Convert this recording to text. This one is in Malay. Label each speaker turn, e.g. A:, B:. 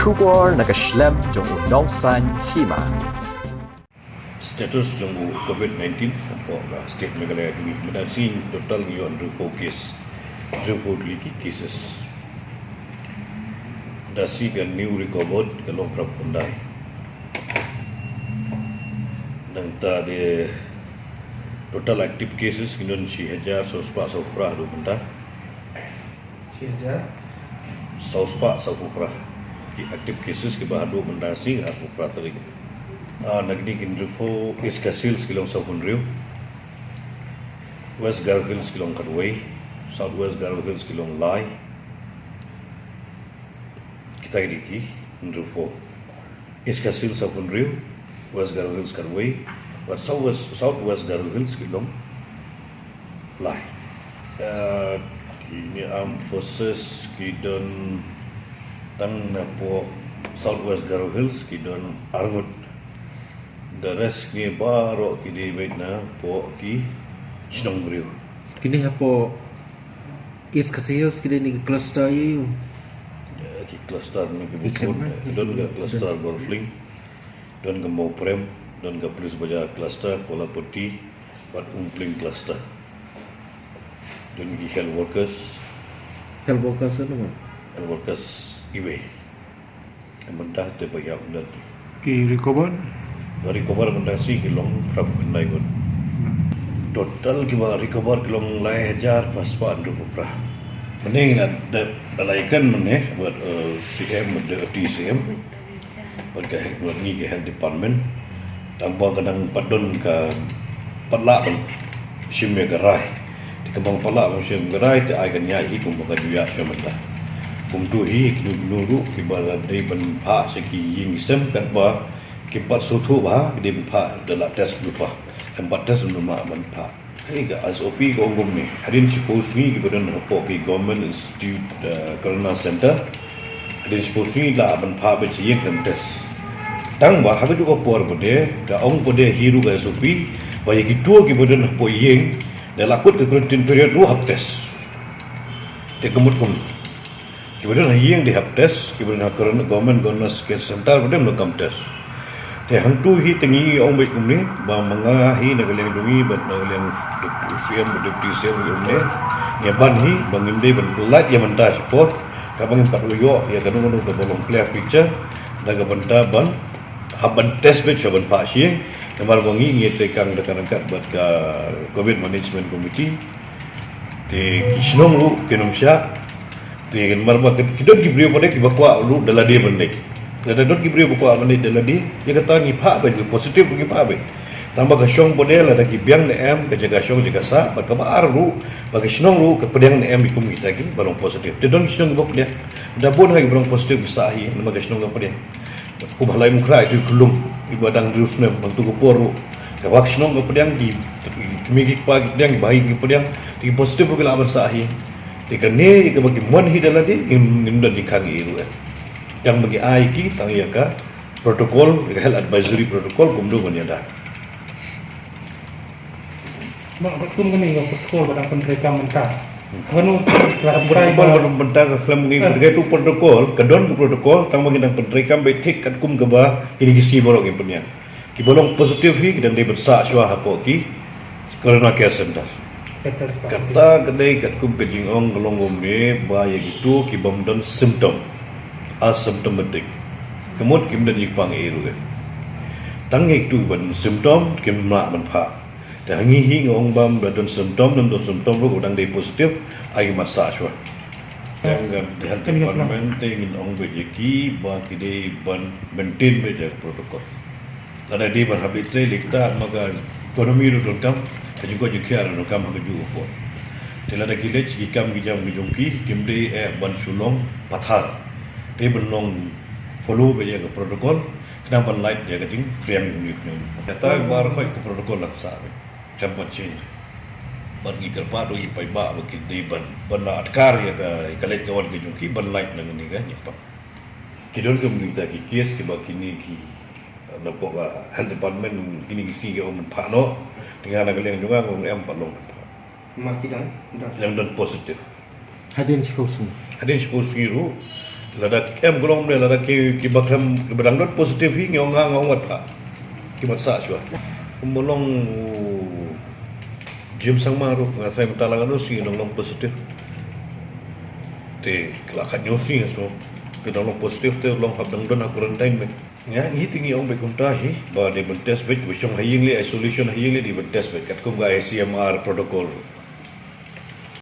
A: Kubor nakaslem jong unongsan Hima.
B: Status jong COVID-19 po state Meghalaya dui menasing total yon rupo case report liki cases dasi gan new recovered kalau berapa pendai dan tadi total active cases kinon si hajar sospa sopra do benda
C: si hajar
B: sospa sopra ki active cases ke bahado benda si aku pratering nagni kinrupo iskasil kilong sa Hunriu, West Garo Hills kilong Kadway, Southwest Garo Hills kilong Lai. Kita diki kinrupo iskasil sa Hunriu, West Garo Hills Kadway, but Southwest Garo Hills kilong Lai. Kini armed forces kidon tang na po Southwest Garo Hills kidon arngut. The rest ni baru kini baik na po ki Shnong beriu.
C: kini apa is kasihos kini ni cluster you
B: Ki cluster ni ki bukun. Don ga cluster golfling. Don ga mau prem. Don ga polis baja cluster pola putih. Buat umpling cluster. Don ki health workers
C: ano
B: health workers iwe. Mentah te bayak dan
D: Ki recover
B: dari cover mendasi kilong prab kendai gun total kiba recover kilong lai hajar paspaan rupu prah mending dalaikan meneh buat CM de TCM buat ke buat ni ke health department tambah kadang padon ke padla ban simya gerai di kembang padla ban simya gerai te ai kan nyai kum baka juya syamata kum tu hi nuru kiba dai ban pha seki Iing sem kan ba kipat sutu bah di empat dalam tes lupa tempat tes rumah empat ini ke SOP gongom ni hadin siposui kemudian hopok di Government Institute Corona Center hadin siposui lah empat berjiang dan tes tang bah habis juga por pada gaong pada hiru ke SOP bagi kita kemudian hopok Iing dan lakut ke quarantine period hap tes tekemut kum kemudian Iing di hap tes kemudian Government Corona Center kemudian melakukan tes te hantu hi tengi ong baik umne ba mangahi nagaleng dungi bat nagaleng usiam deputy sem umne ya ban hi bangim dei ban light ya manta support ka bangim patluyo ya kanu kanu ka bolong clear picture daga banta ban haban test bet chaban pa shi namar bangi ye tekang dekan angkat bat ka covid management committee te Shnong lu kenom Shah te marba kidon ki brio pada ki bakwa lu dalade bande Kata dot kibri buku amani deladi dia kata ni pak ben positif pergi pak ben tambah ke Shong model ada Pdiang em ke jaga Shong jaga Shah berkabar lu bagi Shnong lu ke Pdiang em ikum kita ki barang positif dia don Shnong bok dia dah pun hari barang positif bisa hi nama ke Shnong ke Pdiang ku balai mukra itu kulum ibadang terus nem bantu ke poru ke wak Shnong ke Pdiang di migi pak Pdiang baik ke Pdiang di positif ke lawan sahi dikane ke bagi mon hi deladi inda dikangi iru yang bagi AIK tang ya ka protokol health advisory protokol kumdo banyada
D: mak betul kami ngau protokol badang pendereka mentah kanu kelas berai
B: belum bentang kelam ngi bergai tu protokol kedon protokol tang bagi nang pendereka betik kat kum ke ba ini gisi borok yang punya ki bolong positif hi dan dia bersa syah hapo ki corona care center kata kedai kat kum ke jingong golong me ba ya gitu ki bomdon simptom asymptomatic kemud kim dan yipang eru ke tangik tu ban symptom kim mak ban pha dah ngi hi ngong bam dan symptom lu udang dei positif ai masa shwa yang di health department ingin ong bejeki ba kide ban maintain beja protokol ada di ban habite likta maka ekonomi ru kam juga jikar ru kam ha ju ko tela da kile jikam gijam gijongki kim dei ban sulong pathar dia belum follow beja ke protokol kenapa light dia keting friang ni kata bar koi ke protokol lah sabe tempat change bagi kerpa do ipai ba bagi deban bana atkar ya ke kalet kawan ke jungki ban light nang ni kan nyepa kidon ke kita ki kes ke bakini ki napok health department kini gisi ke om phano dengan nagaleng juga ngom em palong
C: makidang
B: yang dan positif
C: hadin siposu
B: ru Lada em gulong de lada ki bakam ki badang dot positif hi ngong ngong wat pa. Ki mat sa chua. Kumolong Jim sang maru ngasai matalangan no si nong positif. Te kelakat nyosi so. Ke nong positif te long habdang don quarantine me. Ya ni tingi ong be kunta hi ba de test bet wisong haying le isolation haying le di test bet kat kum ga ICMR protocol